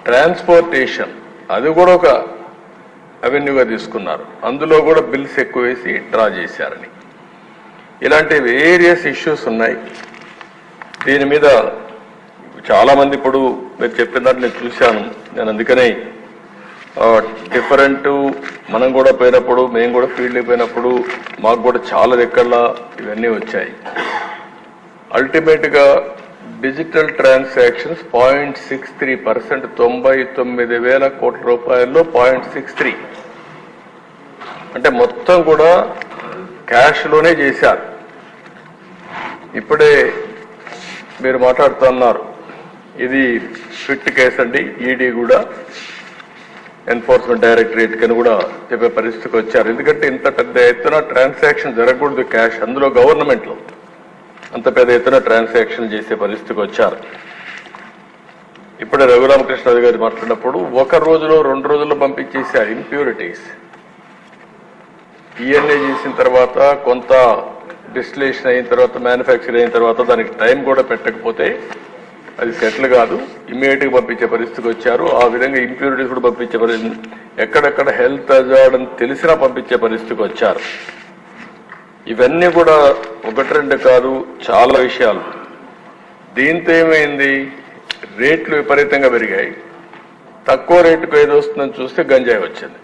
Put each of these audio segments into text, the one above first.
Transportation అది కూడా ఒక అవెన్యూగా తీసుకున్నారు. అందులో కూడా బిల్స్ ఎక్కువ వేసి డ్రా చేశారని ఇలాంటి వేరియస్ ఇష్యూస్ ఉన్నాయి. దీని మీద చాలామంది ఇప్పుడు మీరు చెప్పినట్టు నేను చూశాను. నేను అందుకనే డిఫరెంట్ మనం కూడా పోయినప్పుడు మేము కూడా ఫీల్డ్కి పోయినప్పుడు మాకు కూడా చాలా ఎక్కడలా ఇవన్నీ వచ్చాయి. అల్టిమేట్గా డిజిటల్ ట్రాన్సాక్షన్స్ 0.63%, 99,000 కోట్ల రూపాయల్లో 0.63 అంటే మొత్తం కూడా క్యాష్లోనే చేశారు. ఇప్పుడే మీరు మాట్లాడుతున్నారు ఇది ఫిట్ కేసు అండి. ఈడీ కూడా ఎన్ఫోర్స్మెంట్ డైరెక్టరేట్ కని కూడా చెప్పే పరిస్థితికి వచ్చారు. ఎందుకంటే ఇంత పెద్ద ఎత్తున ట్రాన్సాక్షన్ జరగకూడదు క్యాష్, అందులో గవర్నమెంట్లో అంత పెద్ద ఎత్తున ట్రాన్సాక్షన్ చేసే పరిస్థితికి వచ్చారు. ఇప్పుడే రఘురామకృష్ణ గారు మాట్లాడినప్పుడు 1 రోజులో 2 రోజుల్లో పంపించేశారు ఇంప్యూరిటీస్. ఈఎన్ఏ చేసిన తర్వాత కొంత డిస్టిలేషన్ అయిన తర్వాత మ్యానుఫ్యాక్చర్ అయిన తర్వాత దానికి టైం కూడా పెట్టకపోతే అది సెటిల్ కాదు, ఇమ్మీడియట్గా పంపించే పరిస్థితికి వచ్చారు. ఆ విధంగా ఇంప్యూరిటీస్ కూడా పంపించే పరిస్థితి, ఎక్కడెక్కడ హెల్త్ హజార్డ్ అని తెలిసినా పంపించే పరిస్థితికి వచ్చారు. ఇవన్నీ కూడా 1-2 కాదు, చాలా విషయాలు. దీంతో ఏమైంది, రేట్లు విపరీతంగా పెరిగాయి. తక్కువ రేటుకు ఏది వస్తుందని చూస్తే గంజాయి వచ్చింది.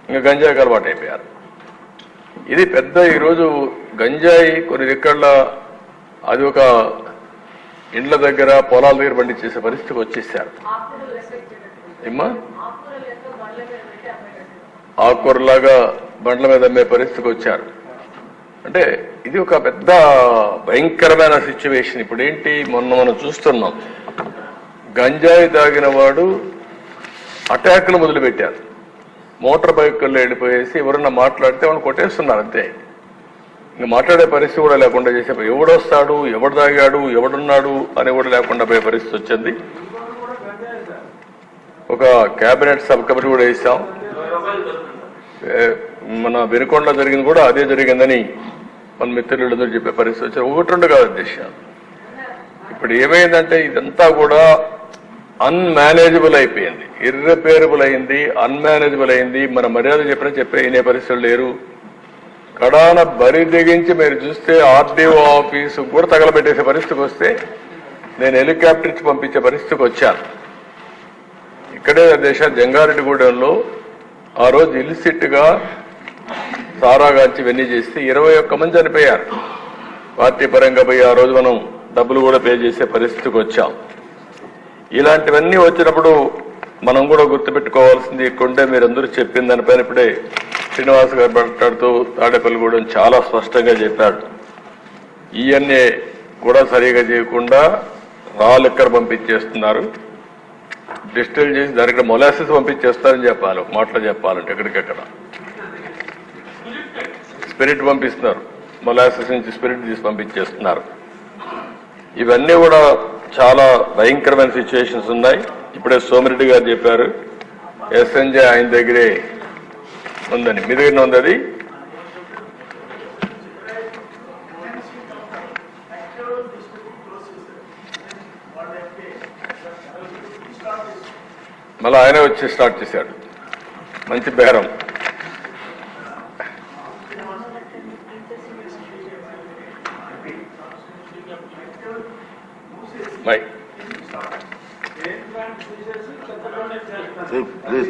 ఇంకా గంజాయికి అలవాటు అయిపోయారు. ఇది పెద్ద ఈరోజు గంజాయి కొన్ని దిక్కల్లో అది ఒక ఇండ్ల దగ్గర పొలాల దగ్గర పండించేసే పరిస్థితికి వచ్చేసారు. ఏమ్మా ఆకుకూరలాగా బండ్ల మీద అమ్మే పరిస్థితికి వచ్చారు. అంటే ఇది ఒక పెద్ద భయంకరమైన సిచ్యువేషన్. ఇప్పుడు ఏంటి, మొన్న మనం చూస్తున్నాం గంజాయి తాగిన వాడు అటాక్లు మొదలుపెట్టారు. మోటార్ బైకుల్లో వెళ్ళిపోయేసి ఎవరన్నా మాట్లాడితే వాళ్ళు కొట్టేస్తున్నారు అంతే. ఇంకా మాట్లాడే పరిస్థితి కూడా లేకుండా చేసే, ఎవడొస్తాడు, ఎవడు తాగాడు, ఎవడున్నాడు అని కూడా లేకుండా పోయే పరిస్థితి వచ్చింది. ఒక కేబినెట్ సబ్ కమిటీ కూడా వేసాం. మన వెనుకొండ జరిగింది కూడా అదే జరిగిందని మన మిత్రులందరూ చెప్పే పరిస్థితి వచ్చారు. 1-2 కాదు అధ్యక్ష. ఇప్పుడు ఏమైందంటే ఇదంతా కూడా అన్మేనేజబుల్ అయిపోయింది, ఇర్రిపేరబుల్ అయింది, అన్మేనేజబుల్ అయింది. మన మర్యాద చెప్పే వినే పరిస్థితులు లేరు. కడాన బరి దిగించి మీరు చూస్తే ఆర్డీఓ ఆఫీసు కూడా తగలబెట్టేసే పరిస్థితికి వస్తే నేను హెలికాప్టర్ ఇచ్చి పంపించే పరిస్థితికి వచ్చాను. ఇక్కడే దేశ జంగారెడ్డిగూడెంలో ఆ రోజు ఇల్సిట్గా సారాగాంచి ఇవన్నీ చేస్తే 21 మంది చనిపోయారు. పార్టీ పరంగా పోయి ఆ రోజు మనం డబ్బులు కూడా పే చేసే పరిస్థితికి వచ్చాం. ఇలాంటివన్నీ వచ్చినప్పుడు మనం కూడా గుర్తుపెట్టుకోవాల్సింది కొంటే మీరందరూ చెప్పిన దానిపైన ఇప్పుడే శ్రీనివాస్ గారు మాట్లాడుతూ తాడేపల్లిగూడెం చాలా స్పష్టంగా చెప్పాడు. ఈఎన్ఏ కూడా సరిగా చేయకుండా రా లిక్కర్ పంపించేస్తున్నారు, డిస్టిల్ చేసి దానికి మొలాసిస్ పంపించేస్తారని చెప్పాలి. మాటలు చెప్పాలంటే ఎక్కడికెక్కడ స్పిరిట్ పంపిస్తున్నారు, మొలాసిస్ నుంచి స్పిరిట్ తీసి పంపించేస్తున్నారు. ఇవన్నీ కూడా చాలా భయంకరమైన సిచ్యువేషన్స్ ఉన్నాయి. ఇప్పుడే సోమిరెడ్డి గారు చెప్పారు ఎస్ఎన్జే ఆయన దగ్గరే ఉందని. మీ దగ్గర ఉంది అది? మళ్ళీ ఆయన వచ్చి స్టార్ట్ చేశాడు. మంచి బేరం. Mike. Please.